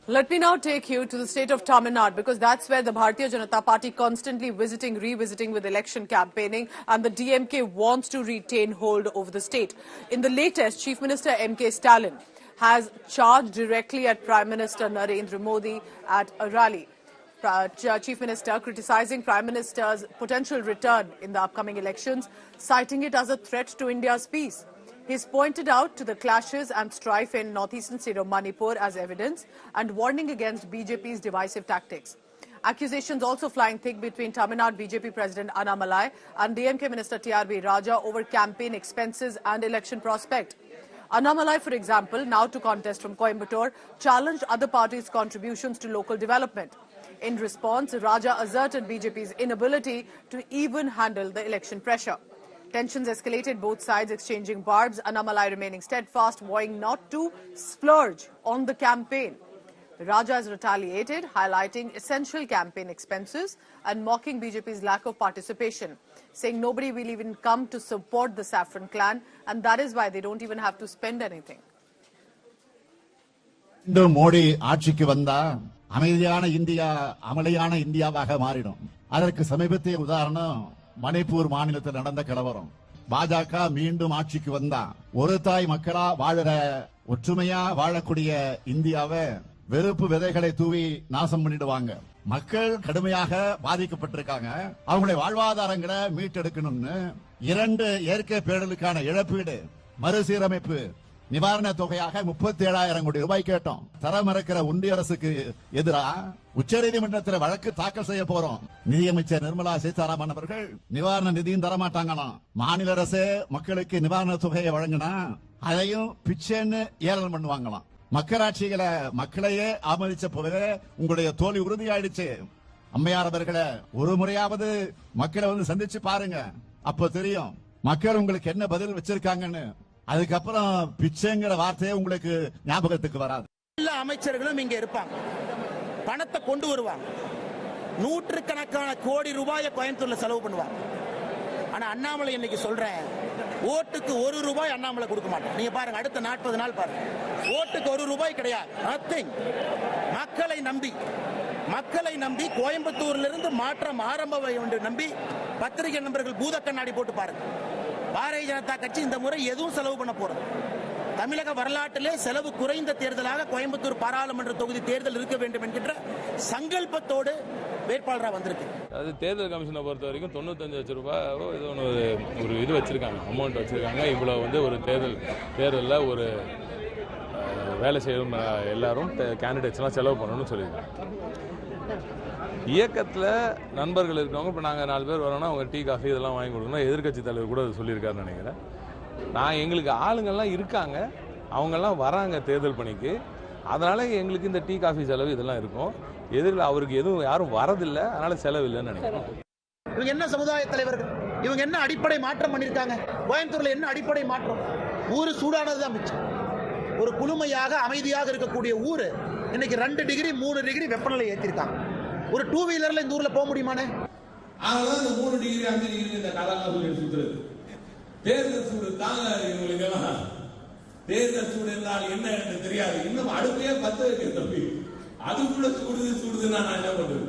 Let me now take you to the state of Tamil Nadu because that's where the Bharatiya Janata Party constantly revisiting with election campaigning, and the DMK wants to retain hold over the state. In the latest, Chief Minister Stalin has charged directly at Prime Minister Narendra Modi at a rally. Chief Minister criticizing Prime Minister's potential return in the upcoming elections, citing it as a threat to India's peace. He's pointed out to the clashes and strife in northeastern state of Manipur as evidence and warning against BJP's divisive tactics. Accusations also flying thick between Tamil Nadu BJP President Annamalai and DMK Minister TRB Raja over campaign expenses and election prospect. Annamalai, for example, now to contest from Coimbatore, challenged other parties' contributions to local development. In response, Raja asserted BJP's inability to even handle the election pressure. Tensions escalated, both sides exchanging barbs, Annamalai remaining steadfast, vowing not to splurge on the campaign. Raja has retaliated, highlighting essential campaign expenses and mocking BJP's lack of participation, saying nobody will even come to support the Saffron clan, and that is why they don't even have to spend anything. Modi ஆட்சிக்கு வந்தா அமைதியான India அமளியான இந்தியாவாக மாறிடும். அதற்கு சமீபத்திய உதாரணம் மணிப்பூர் மாநிலத்தில் நடந்த கலவரம். பாஜக மீண்டும் ஆட்சிக்கு வந்தா ஒரு தாய் மக்களா வாழற ஒற்றுமையா வாழக்கூடிய இந்தியாவை வெறுப்பு விதைகளை தூவி நாசம் பண்ணிடுவாங்க. மக்கள் கடுமையாக பாதிக்கப்பட்டிருக்காங்க. அவங்களுடைய வாழ்வாதாரங்களை மீட்டெடுக்கணும்னு 2 இயற்கை பேரலுக்கான இழப்பீடு மறுசீரமைப்பு நிவாரண தொகையாக 37,000 கோடி ரூபாய் கேட்டோம். தர மறுக்கிற ஒன்றிய அரசுக்கு எதிராக உச்சநீதிமன்றத்தில் வழக்கு தாக்கல் செய்ய போறோம். நிதியமைச்சர் நிர்மலா சீதாராமன் அவர்கள் நிவாரண நிதியும் தரமாட்டாங்களாம். மாநில அரசு மக்களுக்கு நிவாரண தொகையை வழங்கினா அதையும் பிச்சைன்னு ஏளனம் பண்ணுவாங்களாம். மக்களாட்சிகளை மக்களையே ஆமதிச்ச போது உங்களுடைய தோல்வி உறுதியாயிடுச்சு. அம்மையார் அவர்களை ஒரு முறையாவது மக்களை வந்து சந்திச்சு பாருங்க, அப்ப தெரியும் மக்கள் உங்களுக்கு என்ன பதில் வச்சிருக்காங்கன்னு. அதுக்கப்புறம் பிச்சைங்கிற வார்த்தையே உங்களுக்கு ஞாபகத்துக்கு வராது. எல்லா அமைச்சர்களும் இங்க இருப்பாங்க, பணத்தை கொண்டு வருவாங்க, நூற்றுக்கணக்கான கோடி ரூபாயை கோயம்புத்தூர்ல செலவு பண்ணுவாங்க. ஆனா அண்ணாமலை இன்னைக்கு சொல்றேன், ஓட்டுக்கு 1 ரூபாய் அண்ணாமலை கொடுக்க மாட்டேன். நீங்க பாருங்க, அடுத்த 40 நாள் பாருங்க, ஓட்டுக்கு 1 ரூபாய் கிடையாது. நத்திங். மக்களை நம்பி கோயம்புத்தூர்ல இருந்து மாற்றம் ஆரம்ப நம்பி பத்திரிகை நண்பர்கள் பூத கண்ணாடி போட்டு பாருங்க. பாரதிய ஜனதா கட்சி இந்த முறை எதுவும் செலவு பண்ண போறது. தமிழக வரலாற்றிலே செலவு குறைந்த தேர்தலாக கோயம்புத்தூர் பாராளுமன்ற தொகுதி தேர்தல் இருக்க வேண்டும் என்கின்ற சங்கல்பத்தோடு வேட்பாளராக வந்திருக்கு. அது தேர்தல் கமிஷனை பொறுத்த வரைக்கும் 95 லட்சம் ரூபாயோ இது ஒரு இது வச்சிருக்காங்க, அமௌண்ட் வச்சிருக்காங்க. இவ்வளவு வந்து ஒரு தேர்தலில் ஒரு வேலை செய்யும் எல்லாரும் கேண்டிடேட்ஸ்லாம் செலவு பண்ணணும்னு சொல்லியிருக்காங்க. இயக்கத்தில் நண்பர்கள் இருக்கவங்க, இப்போ நாங்கள் 4 பேர் வரோம்னா அவங்க டீ காஃபி இதெல்லாம் வாங்கி கொடுக்கணும். எதிர்கட்சி தலைவர் கூட சொல்லியிருக்காருன்னு நினைக்கிறேன். எங்களுக்கு ஆளுங்கள்லாம் இருக்காங்க, அவங்கெல்லாம் வராங்க தேர்தல் பணிக்கு. அதனால எங்களுக்கு இந்த டீ காஃபி செலவு இதெல்லாம் இருக்கும். எதிரில் அவருக்கு எதுவும் யாரும் வரதில்லை, அதனால செலவு இல்லைன்னு நினைக்கிறேன். இவங்க என்ன சமுதாய தலைவர்கள், இவங்க என்ன அடிப்படை மாற்றம் பண்ணியிருக்காங்க? கோயம்புத்தூர்ல என்ன அடிப்படை மாற்றம்? ஊரு சூடானதுதான் மிச்சம். ஒரு குளுமையாக அமைதியாக இருக்கக்கூடிய ஊரு இன்னைக்கு 2 டிகிரி 3 டிகிரி வெப்பநிலை ஏற்றிருக்காங்க. ஒரு 2 வீலர்ல இந்த ஊர்ல போக முடியுமானே? அதனால இந்த 3 டிகிரி 5 டிகிரி இந்த கலெல்லாம் சொல்லி சுத்துறது. தேர்தல் சூடு தாங்க இவங்களுக்கெல்லாம். தேர்தல் சூடு என்றால் என்ன என்று தெரியாது. இன்னும் அடுப்பையே பத்த வைக்க தம்பி, அதுக்குள்ள சூடுதுன்னா நான் என்ன பண்றது?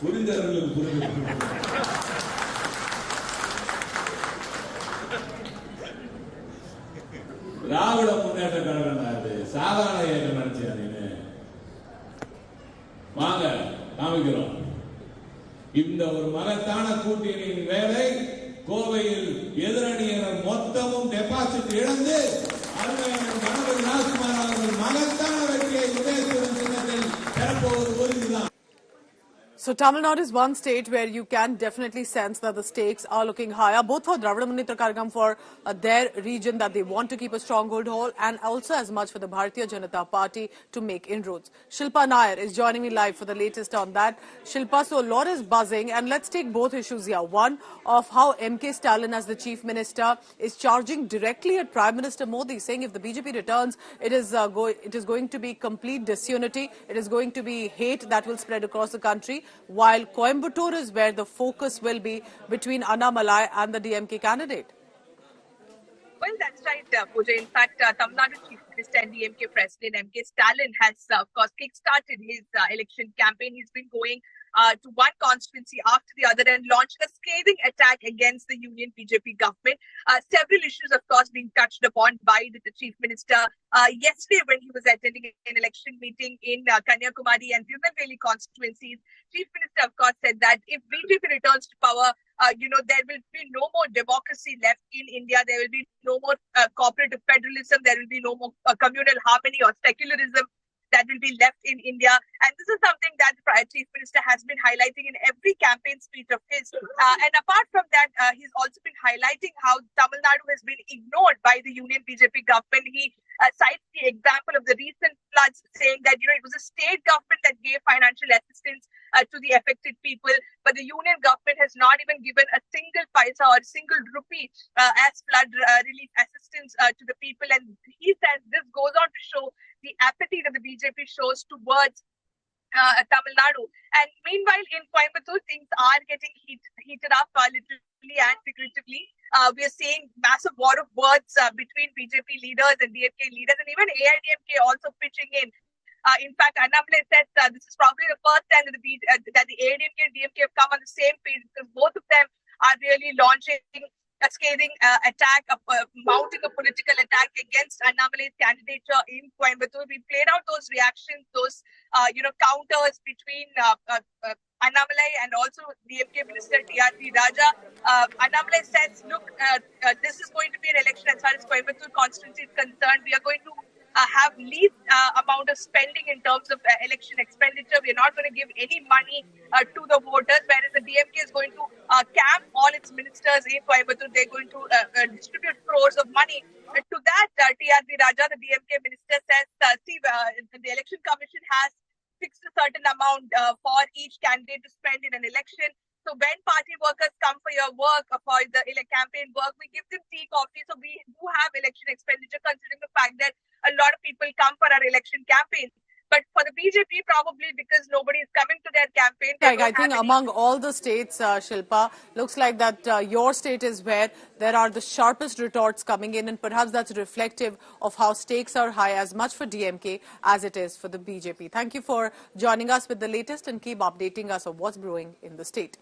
புரிந்தவர்களுக்கு புரிந்து. திராவிட முன்னேற்ற கழகம் அது சாதாரண இயக்கம் நினைச்சியா நீங்க? வாங்க காமிக்கிறோம். இந்த ஒரு மகத்தான கூட்டணியின் வேலை கோவையில் எதிரணியினர் மொத்தமும் டெபாசிட் இழந்து அருமையான கணபதி ராஜ்குமார் அவர்கள் மகத்தான வெற்றியை உதயசூரன் சின்னத்தில் பெறப்போவது உறுதிதான். So Tamil Nadu is one state where you can definitely sense that the stakes are looking higher, both for Dravida Munnetra Kazhagam for their region that they want to keep a stronghold hold, and also as much for the Bharatiya Janata Party to make inroads. Shilpa Nair is joining me live for the latest on that. Shilpa, so a lot is buzzing, and let's take both issues here. One of how Stalin as the Chief Minister is charging directly at Prime Minister Modi, saying if the BJP returns, it is going to be complete disunity, it is going to be hate that will spread across the country. While Coimbatore is where the focus will be between Annamalai and the DMK candidate. Well, that's right, Pooja. In fact, Tamil Nadu Chief Minister and DMK President M.K. Stalin has, of course, kick-started his election campaign. He's been going to one constituency after the other and launched a scathing attack against the Union BJP government. Several issues, of course, being touched upon by the Chief Minister yesterday when he was attending an election meeting in Kanyakumari and Tirunelveli constituencies. Chief Minister, of course, said that if BJP returns to power, there will be no more democracy left in India. There will be no more cooperative federalism. There will be no more communal harmony or secularism that will be left in India. And this is something that the prior Chief Minister has been highlighting in every campaign speech of his. And apart from that, he's also been highlighting how Tamil Nadu has been ignored by the Union BJP government. He cites the example of the recent floods, saying that, it was a state government that gave financial assistance to the affected people, but the union government has not even given a single paisa or a single rupee as flood relief assistance to the people. And he says this goes on to show the apathy that the BJP shows towards Tamil Nadu. And meanwhile, in Coimbatore, things are getting heated up literally and figuratively. We are seeing massive war of words between BJP leaders and DMK leaders, and even AIDMK also pitching in. In fact, Annamalai said this is probably the first time that the AIDMK and DMK have come on the same page, because both of them are really launching a scathing attack, mounting a political attack against Annamalai's candidature in Coimbatore. We played out those reactions, those counters between Annamalai and also DMK Minister TRP Raja. Annamalai says, look, this is going to be an election as far as Coimbatore constituency is concerned. We are going to have least amount of spending in terms of election expenditure. We are not going to give any money to the voters, whereas the DMK is going to camp all its ministers in Coimbatore. They're going to distribute crores of money. To that, TRP Raja, the DMK minister, says, the election commission has fixed a certain amount for each candidate to spend in an election. So when party workers come for your work, for the campaign work, we give them tea, coffee. So we do have election expenditure, considering the fact that a lot of people come for our election campaigns. But for the BJP, probably because nobody is coming to their campaign. I think among all the states, Shilpa, looks like that your state is where there are the sharpest retorts coming in, and perhaps that's reflective of how stakes are high as much for DMK as it is for the BJP. Thank you for joining us with the latest, and keep updating us on what's brewing in the state.